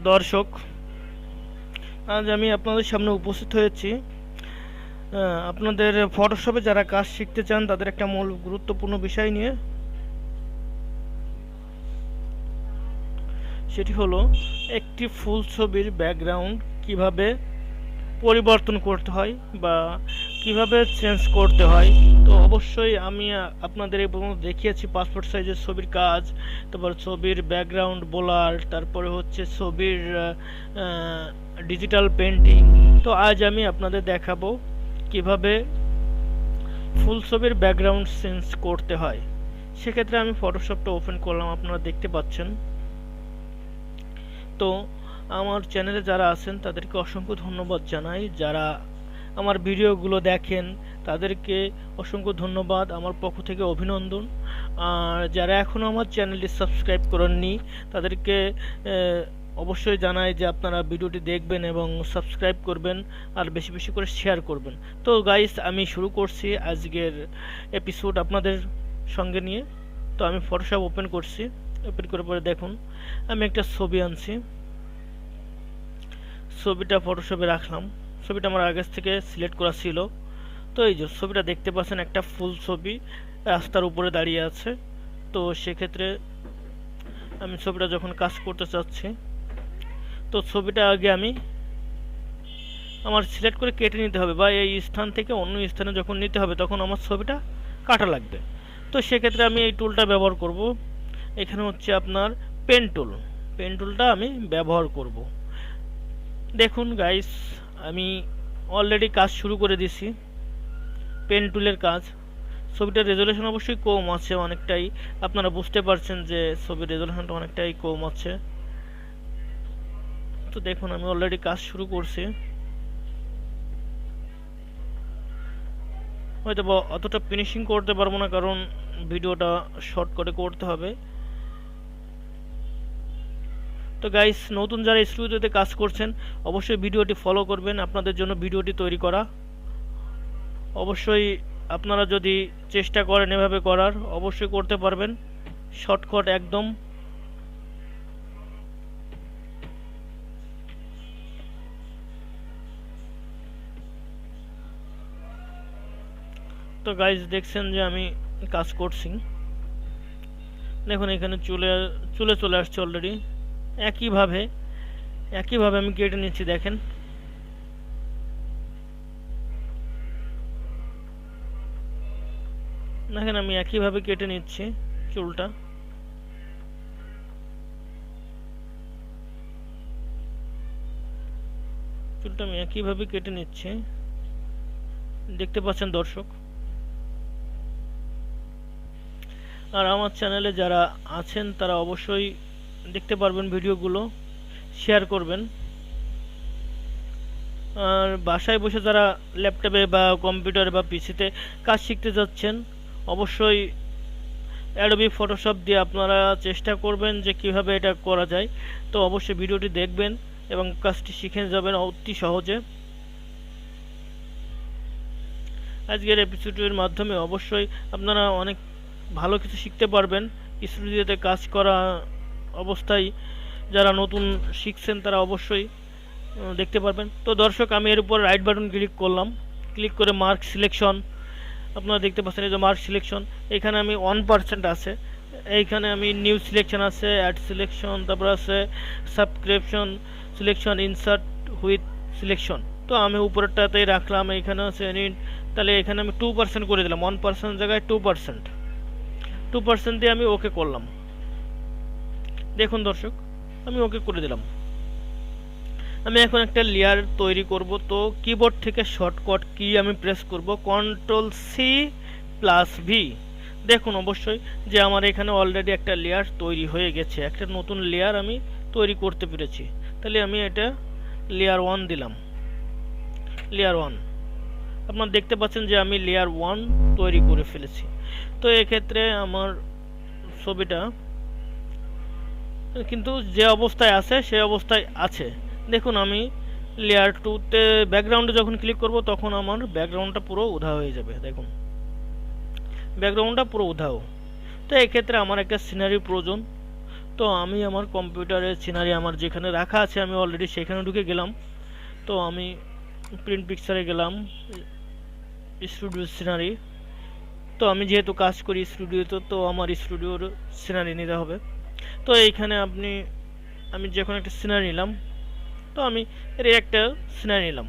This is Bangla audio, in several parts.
দর্শক, আজ আমি আপনাদের সামনে উপস্থিত হয়েছি আপনাদের ফটোশপে যারা কাজ শিখতে চান তাদের একটা মূল গুরুত্বপূর্ণ বিষয় নিয়ে। সেটি হলো একটি ফুল ছবির ব্যাকগ্রাউন্ড কিভাবে পরিবর্তন করতে হয় বা কিভাবে চেঞ্জ করতে হয়। তো অবশ্যই আমি আপনাদের এই পর্যন্ত দেখিয়েছি পাসপোর্ট সাইজের ছবির কাজ, তারপর ছবির ব্যাকগ্রাউন্ড বোলার, তারপরে হচ্ছে ছবির ডিজিটাল পেন্টিং। তো আজ আমি আপনাদের দেখাবো কিভাবে ফুল ছবির ব্যাকগ্রাউন্ড চেঞ্জ করতে হয়। সেক্ষেত্রে আমি ফটোশপটা ওপেন করলাম, আপনারা দেখতে পাচ্ছেন। তো আমার চ্যানেলে যারা আছেন তাদেরকে অসংখ্য ধন্যবাদ জানাই, যারা আমার ভিডিওগুলো দেখেন তাদেরকে অসংখ্য ধন্যবাদ, আমার পক্ষ থেকে অভিনন্দন। আর যারা এখনও আমার চ্যানেলটি সাবস্ক্রাইব করেননি তাদেরকে অবশ্যই জানাই যে আপনারা ভিডিওটি দেখবেন এবং সাবস্ক্রাইব করবেন আর বেশি বেশি করে শেয়ার করবেন। তো গাইস, আমি শুরু করছি আজকের এপিসোড আপনাদের সঙ্গে নিয়ে। তো আমি ফটোশপ ওপেন করছি, ওপেন করার পরে দেখুন আমি একটা ছবি আনছি, ছবিটা ফটোশপে রাখলাম। ছবিটা আমার আগে থেকে সিলেক্ট করা ছিল। তো এই যে ছবিটা দেখতে পাচ্ছেন, একটা ফুল ছবি রাস্তার উপরে দাঁড়িয়ে আছে। তো সেক্ষেত্রে আমি ছবিটা যখন কাজ করতে চাচ্ছি, তো ছবিটা আগে আমি আমার সিলেক্ট করে কেটে নিতে হবে, বা এই স্থান থেকে অন্য স্থানে যখন নিতে হবে তখন আমার ছবিটা কাটা লাগবে। তো সেক্ষেত্রে আমি এই টুলটা ব্যবহার করব। এখানে হচ্ছে আপনার পেন টুল, পেন টুলটা আমি ব্যবহার করব। দেখুন গাইস, আমি অলরেডি কাজ শুরু করে দিছি, পেন টুলের কাজ। ছবিটার রেজলিউশন অবশ্যই কম আছে অনেকটাই, আপনারা বুঝতে পারছেন যে ছবির রেজলিউশনটা অনেকটাই কম আছে। তো দেখুন আমি অলরেডি কাজ শুরু করছি, হয়তো অতটা ফিনিশিং করতে পারবো না কারণ ভিডিওটা শর্ট করে করতে হবে। তো গাইস, নতুন যারা স্টুডিওতে কাজ করছেন অবশ্যই ভিডিওটি ফলো করবেন, আপনাদের জন্য ভিডিওটি তৈরি করা। অবশ্যই আপনারা যদি চেষ্টা করেন এভাবে করার, অবশ্যই করতে পারবেন, শর্টকাট একদম। তো গাইস, দেখছেন যে আমি কাজ করছি, দেখুন এখানে চলে আসছে অলরেডি। একইভাবে আমি কেটে নিচ্ছি, দেখেন। দেখেন আমি একইভাবে কেটে নিচ্ছি চুলটা। আমি একইভাবে কেটে নিচ্ছি, দেখতে পাচ্ছেন দর্শক। আর আমার চ্যানেলে যারা আছেন তারা অবশ্যই দেখতে পারবেন ভিডিওগুলো, শেয়ার করবেন। আর বাসায় বসে যারা ল্যাপটপে বা কম্পিউটারে বা পিসিতে কাজ শিখতে যাচ্ছেন অবশ্যই অ্যাডোবি ফটোশপ দিয়ে আপনারা চেষ্টা করবেন যে কিভাবে এটা করা যায়। তো অবশ্যই ভিডিওটি দেখবেন এবং কাজটি শিখে যাবেন অতি সহজে। আজকের এপিসোডের মাধ্যমে অবশ্যই আপনারা অনেক ভালো কিছু শিখতে পারবেন। স্টুডিওতে কাজ করা অবস্থায় যারা নতুন শিখছেন তারা অবশ্যই দেখতে পারবেন। তো দর্শক, আমি এর উপর রাইট বাটন ক্লিক করলাম, ক্লিক করে মার্ক সিলেকশন, আপনারা দেখতে পাচ্ছেন এই যে মার্ক সিলেকশন। এখানে আমি 1% আছে, এইখানে আমি নিউ সিলেকশন আছে, অ্যাড সিলেকশন, তারপর আছে subscription selection, insert with selection. তো আমি উপরেরটাতেই রাখলাম, এইখানে আছে তাহলে এখানে আমি 2% করে দিলাম, 1% জায়গায় 2% দিয়ে আমি ওকে করলাম। দেখুন দর্শক, আমি ওকে করে দিলাম। আমি এখন একটা লেয়ার তৈরি করব। তো কিবোর্ড থেকে শর্টকাট কি আমি প্রেস করব Ctrl+C+V। দেখুন অবশ্যই যে আমার এখানে অলরেডি একটা লেয়ার তৈরি হয়ে গেছে, একটা নতুন লেয়ার আমি তৈরি করতে পেরেছি। তাহলে আমি এটা লেয়ার 1 দিলাম, লেয়ার 1। আপনারা দেখতে পাচ্ছেন যে আমি লেয়ার 1 তৈরি করে ফেলেছি। তো এক্ষেত্রে আমার ছবিটা কিন্তু যে অবস্থায় আছে সেই অবস্থায় আছে। দেখুন আমি লেয়ার 2তে ব্যাকগ্রাউন্ডে যখন ক্লিক করব তখন আমার ব্যাকগ্রাউন্ডটা পুরো উধাও হয়ে যাবে। দেখুন ব্যাকগ্রাউন্ডটা পুরো উধাও। তো এক্ষেত্রে আমার একটা সিনারি প্রয়োজন। তো আমি আমার কম্পিউটারের সিনারি আমার যেখানে রাখা আছে আমি অলরেডি সেখানে ঢুকে গেলাম। তো আমি প্রিন্ট পিকচারে গেলাম, স্টুডিও সিনারি। তো আমি যেহেতু কাজ করি স্টুডিওতে, তো আমার স্টুডিওর সিনারি নিতে হবে। তো এইখানে আমি যখন একটা সিনারি নিলাম, তো আমি এর একটা সিনারি নিলাম,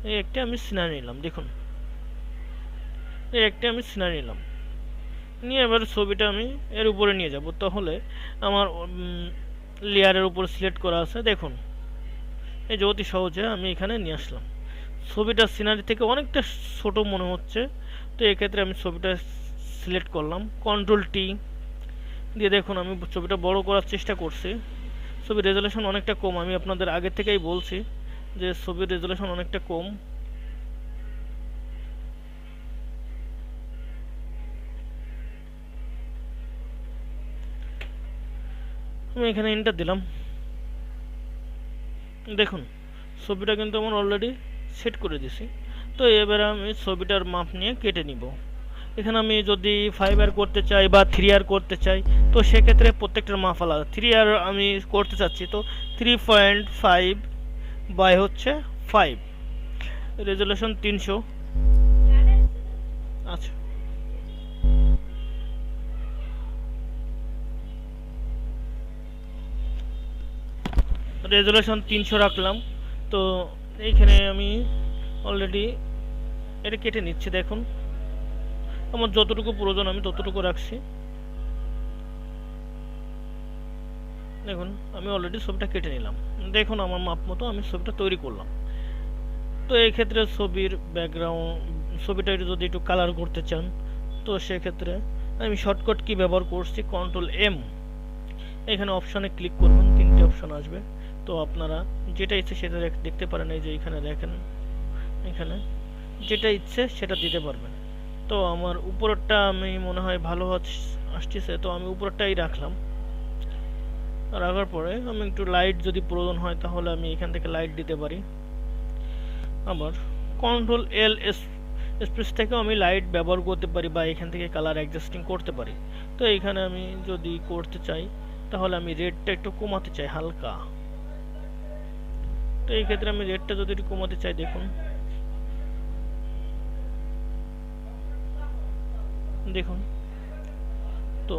এই একটা আমি সিনারি নিলাম, দেখুন এই একটা আমি সিনারি নিলাম, নিয়ে এবার ছবিটা আমি এর উপরে নিয়ে যাব। তাহলে আমার লেয়ারের উপর সিলেক্ট করা আছে, দেখুন এই যে অতি সহজে আমি এখানে নিয়ে আসলাম। ছবিটা সিনারি থেকে অনেকটা ছোট মনে হচ্ছে, তো এক্ষেত্রে আমি ছবিটা সিলেক্ট করলাম, কন্ট্রোল টি দিয়ে দেখুন আমি ছবিটা বড় করার চেষ্টা করছি। ছবির রেজুলেশন অনেকটা কম, আমি আপনাদের আগে থেকেই বলছি যে ছবির রেজুলেশন অনেকটা কম। আমি এখানে এন্টার দিলাম, দেখুন ছবিটা কিন্তু আমার অলরেডি সেট করে দিছি। তো এবারে আমি ছবিটার মাপ নিয়ে কেটে নিব। এখানে আমি যদি 5R করতে চাই বা 3R করতে চাই, তো সেক্ষেত্রে প্রত্যেকটার মাপ আলাদা। 3R আমি করতে চাচ্ছি, তো 3.5 বাই হচ্ছে 5, রেজুলেশন 300। আচ্ছা, রেজুলেশন 300 রাখলাম। তো এইখানে আমি অলরেডি এটা কেটে নিচ্ছি, দেখুন আমার যতটুকু প্রয়োজন আমি ততটুকু রাখছি। দেখুন আমি অলরেডি ছবিটা কেটে নিলাম, দেখুন আমার মাপ মতো আমি ছবিটা তৈরি করলাম। তো এই ক্ষেত্রে ছবির ব্যাকগ্রাউন্ড, ছবিটা যদি একটু কালার করতে চান, তো সেক্ষেত্রে আমি শর্টকাট কি ব্যবহার করছি, কন্ট্রোল এম। এখানে অপশানে ক্লিক করবেন, তিনটে অপশান আসবে। তো আপনারা যেটা ইচ্ছে সেটা দেখতে পারেন, এই যে এখানে দেখেন, এখানে যেটা ইচ্ছে সেটা দিতে পারবেন। তো আমার উপরেরটা আমি মনে হয় ভালো আসতেছে, তো আমি উপরেরটাই রাখলাম। রাখার পরে আমি একটু লাইট যদি প্রয়োজন হয় তাহলে আমি এখান থেকে লাইট দিতে পারি। আবার কন্ট্রোল এল স্পেস থেকেও আমি লাইট ব্যবহার করতে পারি বা এখান থেকে কালার অ্যাডজাস্টিং করতে পারি। তো এখানে আমি যদি করতে চাই তাহলে আমি রেডটা একটু কমাতে চাই হালকা। তো এই ক্ষেত্রে আমি রেডটা যদি একটু কমাতে চাই, দেখুন দেখুন তো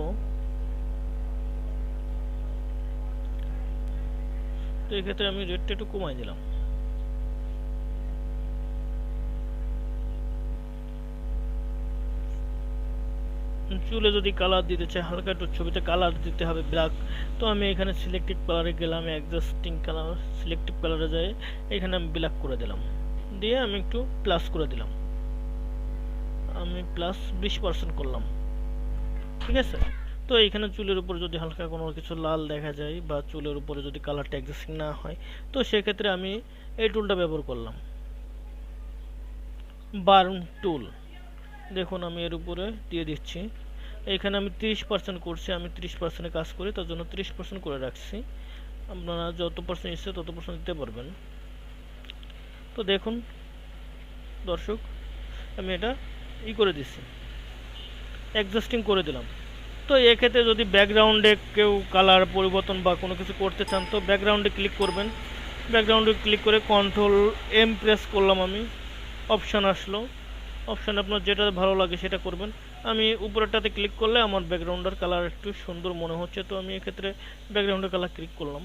এই ক্ষেত্রে আমি রেডটা একটু কমাই দিলাম। চুলে যদি কালার দিতে চাই, হালকা একটু ছবিতে কালার দিতে হবে ব্ল্যাক, তো আমি এখানে সিলেক্টিভ কালারে গেলাম, অ্যাডজাস্টিং কালার সিলেক্টিভ কালারে যাই, এখানে আমি ব্ল্যাক করে দিলাম, দিয়ে আমি একটু প্লাস করে দিলাম, আমি প্লাস 20% করলাম, ঠিক আছে। তো এইখানে চুলের উপর যদি হালকা কোনো কিছু লাল দেখা যায় বা চুলের উপরে যদি কালারটা অ্যাডজাস্টিং না হয়, তো সেক্ষেত্রে আমি এই টুলটা ব্যবহার করলাম, বার্ন টুল। দেখুন আমি এর উপরে দিয়ে দিচ্ছি, এখানে আমি 30% করছি, আমি 30% কাজ করি তার জন্য 30% করে রাখছি। আপনারা যত পার্সেন্ট ইচ্ছে তত পার্সেন্ট দিতে পারবেন। তো দেখুন দর্শক, আমি এটা করে দিচ্ছি, অ্যাডজাস্টিং করে দিলাম। তো এক্ষেত্রে যদি ব্যাকগ্রাউন্ডে কেউ কালার পরিবর্তন বা কোনো কিছু করতে চান, তো ব্যাকগ্রাউন্ডে ক্লিক করবেন, ব্যাকগ্রাউন্ডে ক্লিক করে কন্ট্রোল এম প্রেস করলাম, আমি অপশান আসলো, অপশান আপনার যেটা ভালো লাগে সেটা করবেন। আমি উপরেরটাতে ক্লিক করলে আমার ব্যাকগ্রাউন্ডের কালার একটু সুন্দর মনে হচ্ছে, তো আমি এক্ষেত্রে ব্যাকগ্রাউন্ডের কালার ক্লিক করলাম।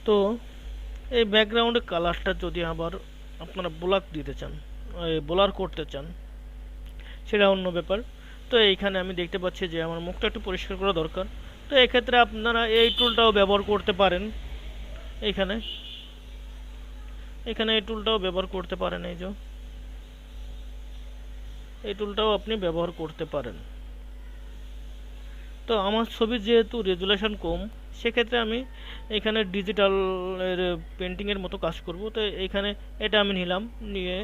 তো এই ব্যাকগ্রাউন্ডের কালারটা যদি আবার আপনারা ব্ল্যাক দিতে চান, ব্লার করতে চান, সেটা অন্য ব্যাপার। তো এইখানে আমি দেখতে পাচ্ছি যে আমার মুখটা একটু পরিষ্কার করা দরকার, তো এক্ষেত্রে আপনারা এই টুলটাও ব্যবহার করতে পারেন। এইখানে এখানে এই টুলটাও ব্যবহার করতে পারেন, এই যে এই টুলটাও আপনি ব্যবহার করতে পারেন। তো আমার ছবির যেহেতু রেজুলেশন কম, সেক্ষেত্রে আমি এখানে ডিজিটাল পেন্টিংয়ের মতো কাজ করব। তো এইখানে এটা আমি নিলাম, নিয়ে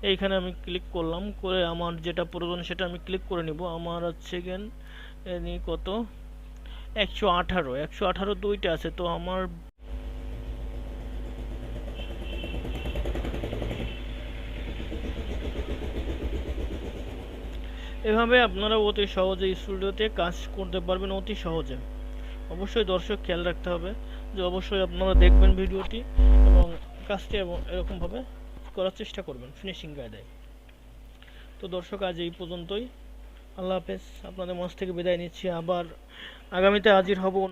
এইখানে আমি ক্লিক করলাম, করে আমার যেটা প্রয়োজন সেটা আমি ক্লিক করে নিব। আমার হচ্ছে গেন কত 118 দুইটা আছে, তো আমার এভাবে আপনারা অতি সহজে স্টুডিওতে কাজ করতে পারবেন, অতি সহজে। অবশ্যই দর্শক খেয়াল রাখতে হবে যে অবশ্যই আপনারা দেখবেন ভিডিওটি এবং কাজটি এবং এরকমভাবে করার চেষ্টা করবেন ফিনিশিং কায়দায়। তো দর্শক আজ এই পর্যন্তই। আল্লাহ হাফেজ, আপনাদের মাঝ থেকে বিদায় নিচ্ছি। আবার আগামীতে হাজির হব